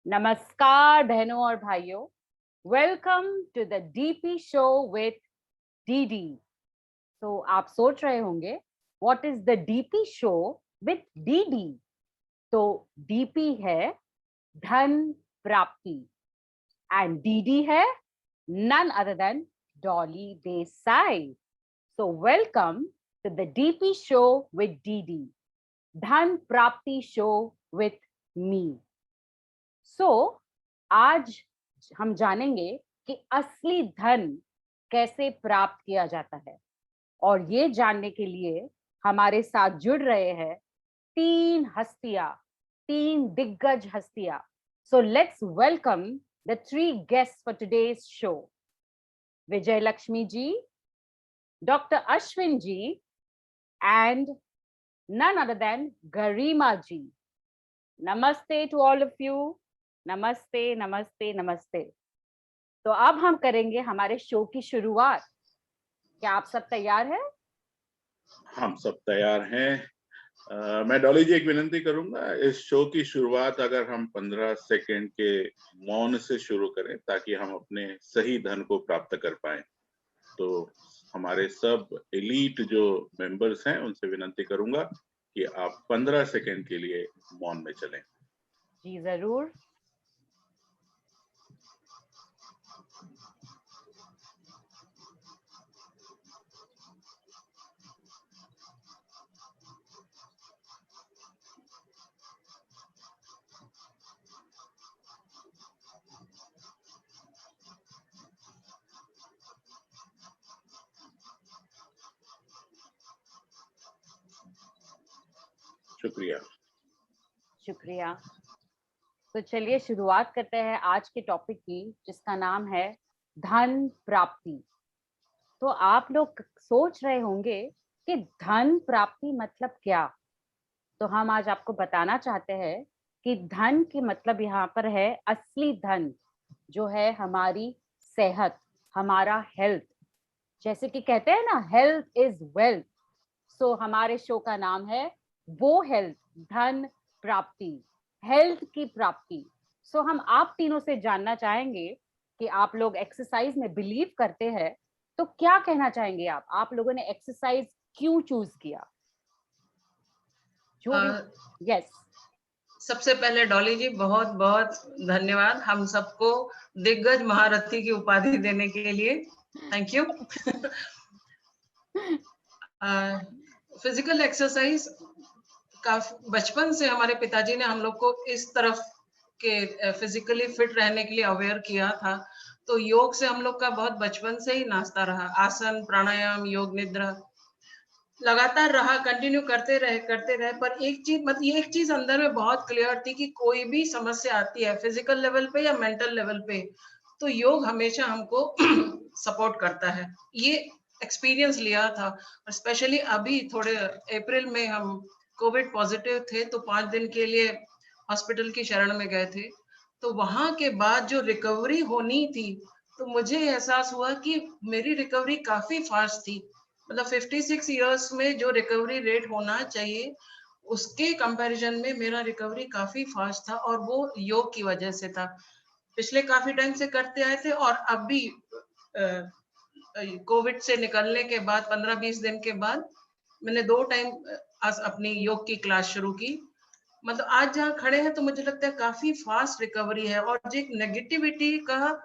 नमस्कार बहनों और भाइयों, welcome to the DP show with DD. तो आप सोच रहे होंगे what is the DP show with DD. तो डीपी है धन प्राप्ति एंड डीडी है none other than Dolly Desai. So welcome to the DP show with DD, Dhan Prapti show with me. So आज हम जानेंगे कि असली धन कैसे प्राप्त किया जाता है, और ये जानने के लिए हमारे साथ जुड़ रहे हैं तीन दिग्गज हस्तियां। So let's welcome the three guests for today's show. Vijay Lakshmi ji, Dr. Ashwin ji, and none other than Garima ji. Namaste to all of you. नमस्ते नमस्ते नमस्ते। तो अब हम करेंगे हमारे शो की शुरुआत। क्या आप सब तैयार हैं? हम सब तैयार हैं। मैं डॉली जी एक विनंती करूंगा, इस शो की शुरुआत अगर हम 15 सेकंड के मौन से शुरू करें ताकि हम अपने सही धन को प्राप्त कर पाए। तो हमारे सब एलीट जो मेंबर्स हैं उनसे विनंती करूंगा कि आप 15 सेकंड के लिए मौन में चलें। जी जरूर। शुक्रिया शुक्रिया। तो चलिए शुरुआत करते हैं आज के टॉपिक की, जिसका नाम है धन प्राप्ति। तो आप लोग सोच रहे होंगे कि धन प्राप्ति मतलब क्या। तो हम आज आपको बताना चाहते हैं कि धन के मतलब यहाँ पर है असली धन, जो है हमारी सेहत, हमारा हेल्थ। जैसे कि कहते हैं ना, हेल्थ इज वेल्थ। सो हमारे शो का नाम है वो हेल्थ, धन प्राप्ति, हेल्थ की प्राप्ति। सो हम आप तीनों से जानना चाहेंगे कि आप लोग एक्सरसाइज में बिलीव करते हैं, तो क्या कहना चाहेंगे आप लोगों ने एक्सरसाइज क्यों चूज किया? जो भी यस। सबसे पहले डॉली जी बहुत बहुत धन्यवाद हम सबको दिग्गज महारथी की उपाधि देने के लिए। Thank you. फिजिकल एक्सरसाइज काफी बचपन से हमारे पिताजी ने हम लोग को इस तरफ के फिजिकली फिट रहने के लिए अवेयर किया था। तो योग से हम लोग का बहुत बचपन से ही नाश्ता रहा। आसन, प्राणायाम, योग निद्रा लगातार रहा, कंटिन्यू करते रहे। पर एक चीज अंदर में बहुत क्लियर थी कि कोई भी समस्या आती है फिजिकल लेवल पे या मेंटल लेवल पे, तो योग हमेशा हमको सपोर्ट करता है। ये एक्सपीरियंस लिया था। और स्पेशली अभी थोड़े अप्रैल में हम कोविड पॉजिटिव थे, तो 5 दिन के लिए हॉस्पिटल की शरण में गए थे। तो वहां के बाद जो रिकवरी होनी थी, तो मुझे एहसास हुआ कि मेरी रिकवरी काफी फास्ट थी। मतलब 56 इयर्स में जो रिकवरी रेट होना चाहिए, उसके कंपैरिजन में मेरा रिकवरी काफी फास्ट था, और वो योग की वजह से था। पिछले काफी टाइम से करते आए थे, और अभी कोविड से निकलने के बाद 15-20 दिन के बाद मैंने 2 टाइम अपनी योग की क्लास शुरू की। मतलब आज जहाँ खड़े हैं तो मुझे लगता है काफी फास्ट रिकवरी है। और जो एक नेगेटिविटी का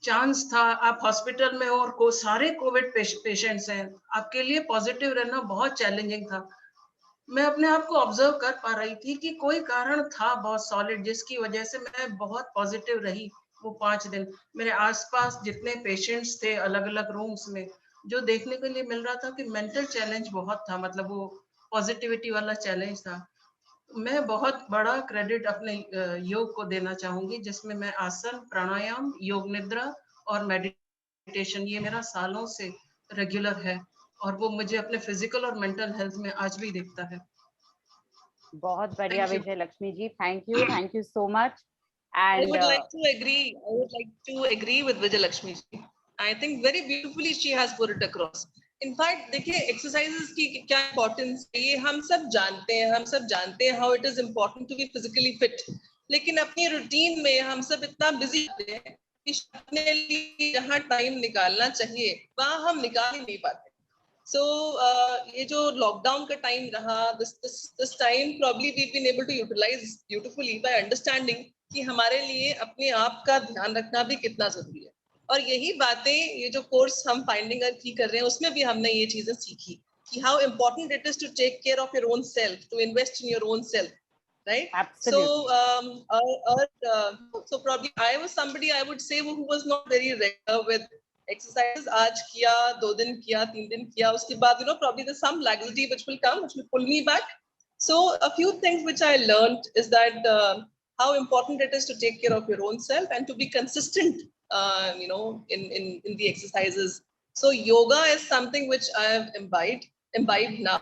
चांस था, आप हॉस्पिटल में हो और सारे कोविड पेशेंट्स हैं, आपके लिए पॉजिटिव रहना बहुत चैलेंजिंग था। मैं अपने आप को ऑब्जर्व कर पा रही थी कि कोई कारण था बहुत सॉलिड, जिसकी वजह से मैं बहुत पॉजिटिव रही वो 5 दिन। मेरे आसपास जितने पेशेंट्स थे अलग अलग रूम्स में, जो देखने के लिए मिल रहा था कि मेंटल चैलेंज बहुत था, मतलब वो पॉजिटिविटी वाला चैलेंज था। मैं बहुत बड़ा क्रेडिट अपने योग को देना चाहूंगी, जिसमें मैं आसन, प्राणायाम, योग निद्रा और मेडिटेशन, ये मेरा सालों से रेगुलर है, और वो मुझे अपने फिजिकल और मेंटल हेल्थ में आज भी दिखता है। बहुत बढ़िया Vijay Lakshmi ji, thank you so much. I And would like to agree with Vijay Lakshmi ji. I think very beautifully she has put it across. In fact देखिए एक्सरसाइजेस की क्या इंपॉर्टेंस है, ये हम सब जानते हैं how it is important to be physically fit. लेकिन अपनी रूटीन में हम सब इतना बिजी होते हैं कि अपने लिए जहाँ टाइम निकालना चाहिए वहाँ हम निकाल ही नहीं पाते. So ये जो लॉकडाउन का टाइम रहा, this time probably we've been able to utilize beautifully by understanding कि हमारे लिए अपने आप का ध्यान रखना भी कितना जरूरी है. और यही बातें, ये जो कोर्स हम फाइंडिंग अ की कर रहे हैं उसमें भी हमने ये चीजें सीखी कि how important it is to take care of your own self, to invest in your own self, right? Absolutely. So probably I was somebody, I would say, who was not very regular with exercises. आज किया, 2 दिन किया, 3 दिन किया, उसके बाद probably there's some laxity which will come, which will pull me back. So a few things which I learned is that how important it is to take care of your own self and to be consistent, in the exercises. So yoga is something which I have imbibed now,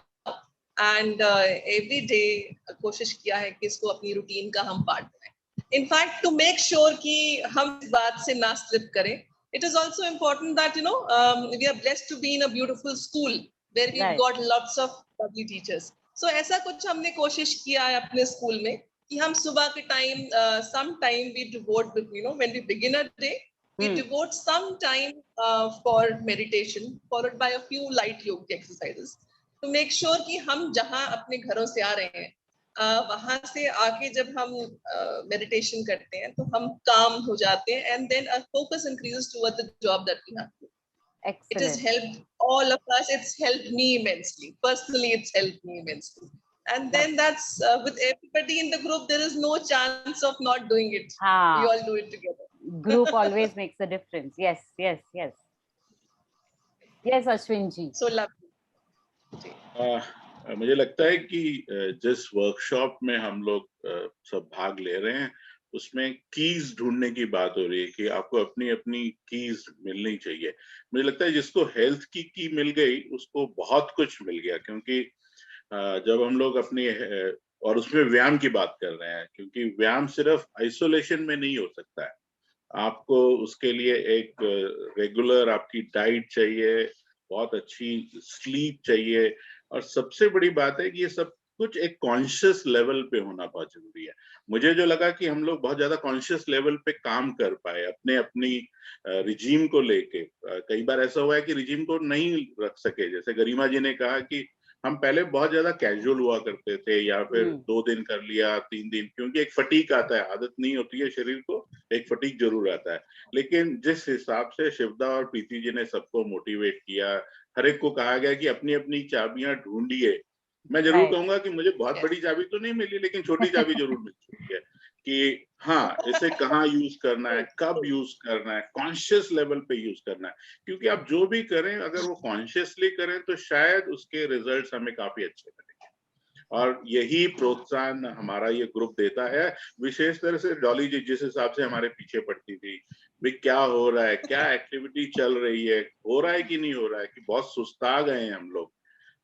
and every day कोशिश किया है कि इसको अपनी routine का हम part बनाएं. In fact, to make sure कि हम इस बात से ना slip करें, it is also important that we are blessed to be in a beautiful school where we've got lots of lovely teachers. So ऐसा कुछ हमने कोशिश किया है अपने स्कूल में कि हम सुबह के time some time we devote, when we begin a day, we devote some time for meditation followed by a few light yoga exercises to make sure कि हम जहाँ अपने घरों से आ रहे हैं वहां से आके जब हम मेडिटेशन करते हैं तो हम काम हो जाते हैं, and then our focus increases toward the job that we have to do. Excellent. It has helped all of us. It's helped me immensely. Personally, it's helped me immensely. And then that's with everybody in the group, there is no chance of not doing it. We all do it together. Group always makes a difference. Yes, yes, yes. Yes, Ashwin ji. So lovely. मुझे लगता है कि जिस workshop में हम लोग सब भाग ले रहे हैं उसमें कीज ढूंढने की बात हो रही है कि आपको अपनी अपनी कीज मिलनी चाहिए. मुझे लगता है जिसको हेल्थ की मिल गई उसको बहुत कुछ मिल गया, क्योंकि जब हम लोग अपनी और उसमें व्यायाम की बात कर रहे हैं, क्योंकि व्यायाम सिर्फ आइसोलेशन में नहीं हो सकता है. आपको उसके लिए एक रेगुलर आपकी डाइट चाहिए, बहुत अच्छी स्लीप चाहिए, और सबसे बड़ी बात है कि ये सब कुछ एक कॉन्शियस लेवल पे होना बहुत जरूरी है. मुझे जो लगा कि हम लोग बहुत ज्यादा कॉन्शियस लेवल पे काम कर पाए अपने अपनी रिजीम को लेके. कई बार ऐसा हुआ है कि रिजीम को नहीं रख सके. जैसे गरिमा जी ने कहा कि हम पहले बहुत ज्यादा कैजुअल हुआ करते थे, या फिर 2 दिन कर लिया, 3 दिन, क्योंकि एक फटीक आता है, आदत नहीं होती है शरीर को, एक फटीक जरूर आता है. लेकिन जिस हिसाब से शिवदा और प्रीति जी ने सबको मोटिवेट किया, हर एक को कहा गया कि अपनी अपनी चाबियां ढूंढिए. मैं जरूर कहूंगा कि मुझे बहुत बड़ी चाबी तो नहीं मिली, लेकिन छोटी चाबी जरूर मिल चुकी है कि हाँ, इसे कहाँ यूज करना है, कब यूज करना है, कॉन्शियस लेवल पे यूज करना है. क्योंकि आप जो भी करें अगर वो कॉन्शियसली करें तो शायद उसके रिजल्ट्स हमें काफी अच्छे मिलेंगे. और यही प्रोत्साहन हमारा ये ग्रुप देता है. विशेष तरह से डॉली जी जिस हिसाब से हमारे पीछे पड़ती थी, भाई क्या हो रहा है, क्या एक्टिविटी चल रही है, हो रहा है कि नहीं हो रहा है, कि बहुत सुस्ता गए हैं हम लोग.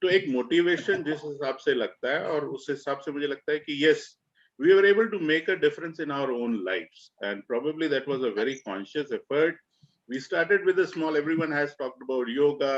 तो एक मोटिवेशन जिस हिसाब से लगता है, और उस हिसाब से मुझे लगता है कि yes, we were able to make a difference in our own lives, and probably that was a very conscious effort. We started with a small, everyone has talked about yoga.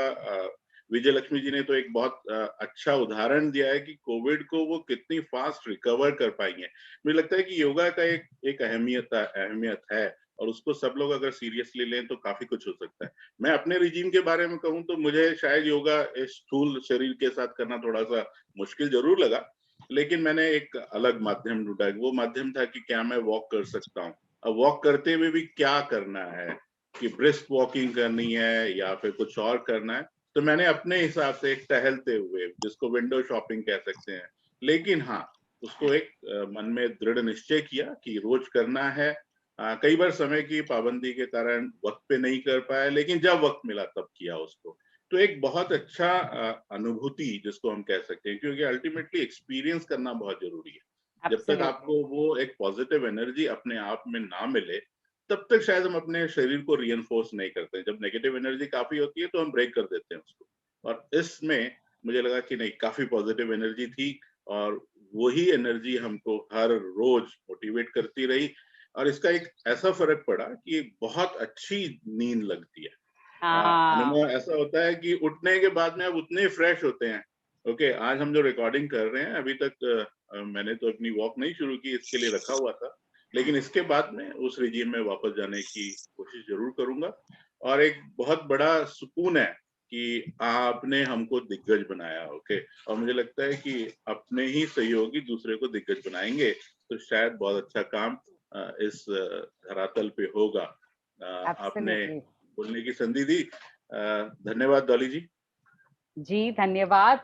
विजय लक्ष्मी जी ने तो एक बहुत अच्छा उदाहरण दिया है कि कोविड को वो कितनी फास्ट रिकवर कर पाएंगे. मुझे लगता है कि योगा का एक अहमियत है, और उसको सब लोग अगर सीरियसली लें तो काफी कुछ हो सकता है. मैं अपने रिजीम के बारे में कहूँ तो मुझे शायद योगा इस स्थूल शरीर के साथ करना थोड़ा सा मुश्किल जरूर लगा, लेकिन मैंने एक अलग माध्यम ढूंढा. वो माध्यम था कि क्या मैं वॉक कर सकता हूँ. अब वॉक करते हुए भी क्या करना है, कि ब्रिस्क वॉकिंग करनी है या फिर कुछ और करना है. तो मैंने अपने हिसाब से एक टहलते हुए, जिसको विंडो शॉपिंग कह सकते हैं, लेकिन हाँ उसको एक मन में दृढ़ निश्चय किया कि रोज करना है. कई बार समय की पाबंदी के कारण वक्त पे नहीं कर पाया, लेकिन जब वक्त मिला तब किया उसको. तो एक बहुत अच्छा अनुभूति जिसको हम कह सकते हैं, क्योंकि अल्टीमेटली एक्सपीरियंस करना बहुत जरूरी है. जब तक आपको वो एक पॉजिटिव एनर्जी अपने आप में ना मिले तब तक शायद हम अपने शरीर को रीइंफोर्स नहीं करते. जब नेगेटिव एनर्जी काफी होती है तो हम ब्रेक कर देते हैं उसको, और इसमें मुझे लगा कि नहीं, काफी पॉजिटिव एनर्जी थी, और वही एनर्जी हमको हर रोज मोटिवेट करती रही. और इसका एक ऐसा फर्क पड़ा कि बहुत अच्छी नींद लगती है. अनुभव ऐसा होता है कि उठने के बाद में आप उतने फ्रेश होते हैं. ओके, आज हम जो रिकॉर्डिंग कर रहे हैं, अभी तक मैंने तो अपनी वॉक नहीं शुरू की, इसके लिए रखा हुआ था, लेकिन इसके बाद में उस रिजीम में वापस जाने की कोशिश जरूर करूंगा। और एक बहुत बड़ा सुकून है कि आपने हमको दिग्गज बनाया, ओके, और मुझे लगता है कि अपने ही सहयोगी दूसरे को दिग्गज बनाएंगे तो शायद बहुत अच्छा काम इस धरातल पे होगा। आपने बोलने की संधि दी, धन्यवाद डॉली जी। जी धन्यवाद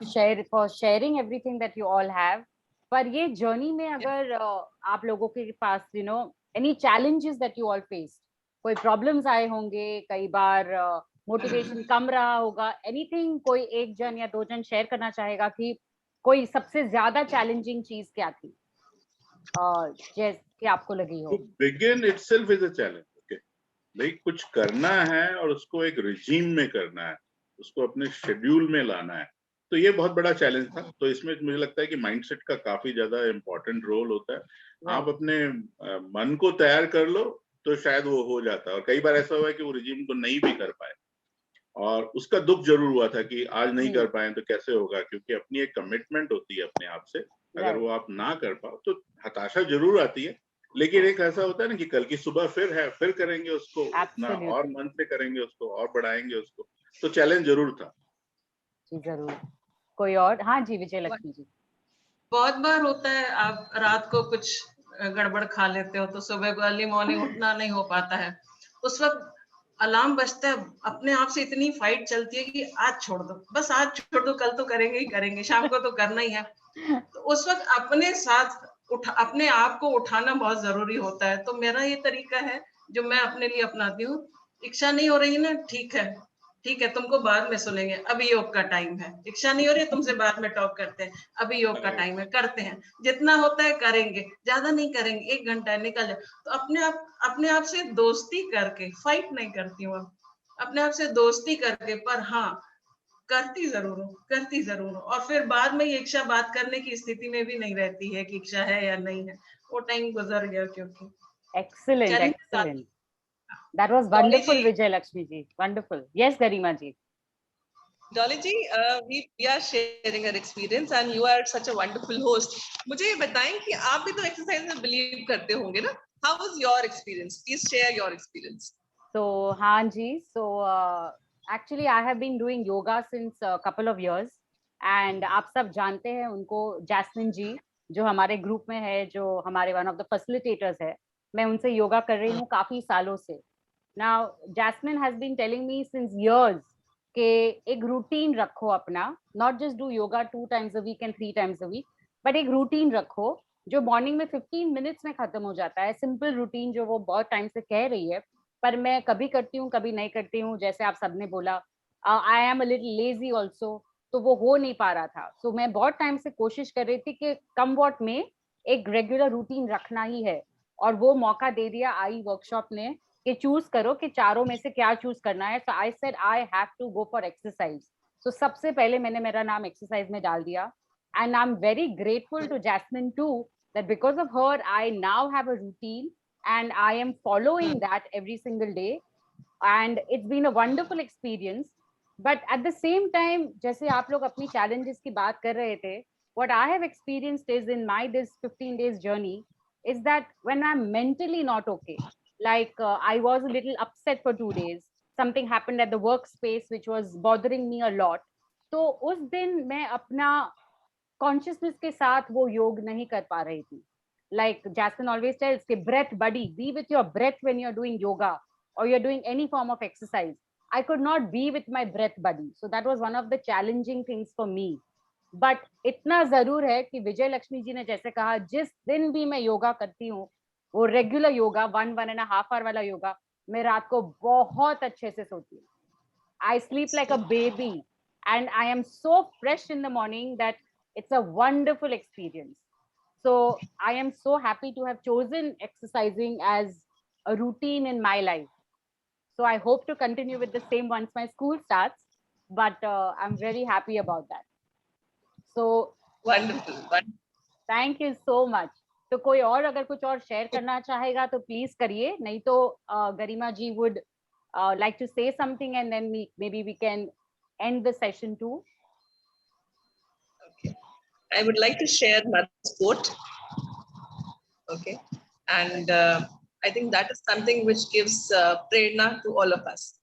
for sharing everything that you all have. पर ये जर्नी में अगर आप लोगों के पास any challenges that you all face, कोई प्रॉब्लम्स आए होंगे, कई बार मोटिवेशन कम रहा होगा, एनीथिंग, कोई एक जन या दो जन शेयर करना चाहेगा कि कोई सबसे ज्यादा चैलेंजिंग चीज क्या थी जैसे आपको लगी हो? Begin itself is a challenge, okay, भाई कुछ करना है और उसको एक रिजीम में करना है, उसको अपने शेड्यूल में लाना है, तो ये बहुत बड़ा चैलेंज था। तो इसमें मुझे लगता है कि माइंडसेट का काफी ज्यादा इम्पोर्टेंट रोल होता है। आप अपने मन को तैयार कर लो तो शायद वो हो जाता है। और कई बार ऐसा हुआ है कि वो रिजीम को नहीं भी कर पाए और उसका दुख जरूर हुआ था कि आज नहीं कर पाए तो कैसे होगा, क्योंकि अपनी एक कमिटमेंट होती है अपने आप से, अगर वो आप ना कर पाओ तो हताशा जरूर आती है। लेकिन एक ऐसा होता है ना कि कल की सुबह फिर है, फिर करेंगे उसको, उतना और मन से करेंगे उसको और बढ़ाएंगे उसको। तो चैलेंज जरूर था जी। जरूर। कोई और? हाँ जी, विजय लक्ष्मी जी। बहुत बार होता है आप रात को कुछ गड़बड़ खा लेते हो तो सुबह को अर्ली मॉर्निंग उठना नहीं हो पाता है। उस वक्त अलार्म बजता है, अपने आप से इतनी फाइट चलती है कि आज छोड़ दो, बस आज छोड़ दो, कल तो करेंगे ही करेंगे, शाम को तो करना ही है। तो उस वक्त अपने साथ अपने आप को उठाना बहुत जरूरी होता है। तो मेरा ये तरीका है जो मैं अपने लिए अपनाती हूँ, इच्छा नहीं हो रही है ना, ठीक है ठीक है, तुमको बाद में सुनेंगे, अभी योग का टाइम है। इच्छा नहीं हो रही है, तुमसे बाद में टॉक करते हैं, अभी योग का टाइम है, करते हैं, जितना होता है करेंगे, ज्यादा नहीं करेंगे, 1 घंटा निकल जाए। तो अपने आप से दोस्ती करके, फाइट नहीं करती हूँ अब, अपने आप से दोस्ती करके, पर हाँ करती जरूर हूँ। और फिर बाद में ये इच्छा बात करने की स्थिति में भी नहीं रहती है कि इच्छा है या नहीं है, वो टाइम गुजर गया। क्योंकि Excellent, excellent. That was wonderful, Vijay Lakshmi ji. Wonderful. Yes, Garima ji. Dolly ji, we are sharing our experience and you are such a wonderful host. मुझे ये बताएं कि आप भी तो एक्सरसाइज में बिलीव करते होंगे ना? How was your experience? Please share your experience. So, हाँ जी. So, actually, I have been doing yoga since a couple of years, and आप सब जानते हैं उनको, जैस्मिन जी, जो हमारे ग्रुप में है, जो हमारे वन ऑफ द फैसिलिटेटर्स है। मैं उनसे योगा कर रही हूँ काफी सालों से। Now, Jasmine has been telling me since years कि एक रूटीन रखो अपना, not just do yoga 2 times a week and 3 times a week, but एक रूटीन रखो जो मॉर्निंग में 15 मिनट्स में खत्म हो जाता है। सिंपल रूटीन जो वो बहुत टाइम से कह रही है, पर मैं कभी करती हूँ कभी नहीं करती हूँ। जैसे आप सबने बोला, I am a little lazy also, तो वो हो नहीं पा रहा था। सो मैं बहुत टाइम से कोशिश कर रही थी कि कम वॉट में एक रेगुलर रूटीन रखना ही है, और वो मौका दे दिया आई वर्कशॉप ने कि चूज करो कि चारों में से क्या चूज करना है। So I said I have to go for exercise. So सबसे पहले मैंने मेरा नाम एक्सरसाइज में डाल दिया, and I am very grateful to Jasmine to that because of her I now have a routine and I am following that every single day, and it's been a wonderful experience. But at the same time, जैसे आप लोग अपनी challenges की बात कर रहे थे, what I have experienced is in my this 15 days journey is that when I'm mentally not okay, like I was a little upset for 2 days, something happened at the workspace which was bothering me a lot, तो उस दिन मैं अपना consciousness के साथ वो योग नहीं कर पा रही थी। Like Jasmine always tells कि breath buddy, be with your breath when you're doing yoga or you're doing any form of exercise. I could not be with my breath buddy, so that was one of the challenging things for me. But इतना जरूर है कि विजय लक्ष्मी जी ने जैसे कहा, जिस दिन भी मैं योगा करती हूँ, वो रेगुलर योगा 1.5 hour वाला योगा, मैं रात को बहुत अच्छे से सोती हूँ। I sleep like a baby and I am so fresh in the morning that it's a wonderful experience. So I am so happy to have chosen exercising as a routine in my life. So I hope to continue with the same once my school starts, but I'm very happy about that. So wonderful. Thank you so much. तो कोई और अगर कुछ और share करना चाहेगा तो please करिए, नहीं तो गरिमा जी would like to say something and then maybe we can end the session too. Okay. I would like to share Mother's quote. Okay. and I think that is something which gives prerna to all of us.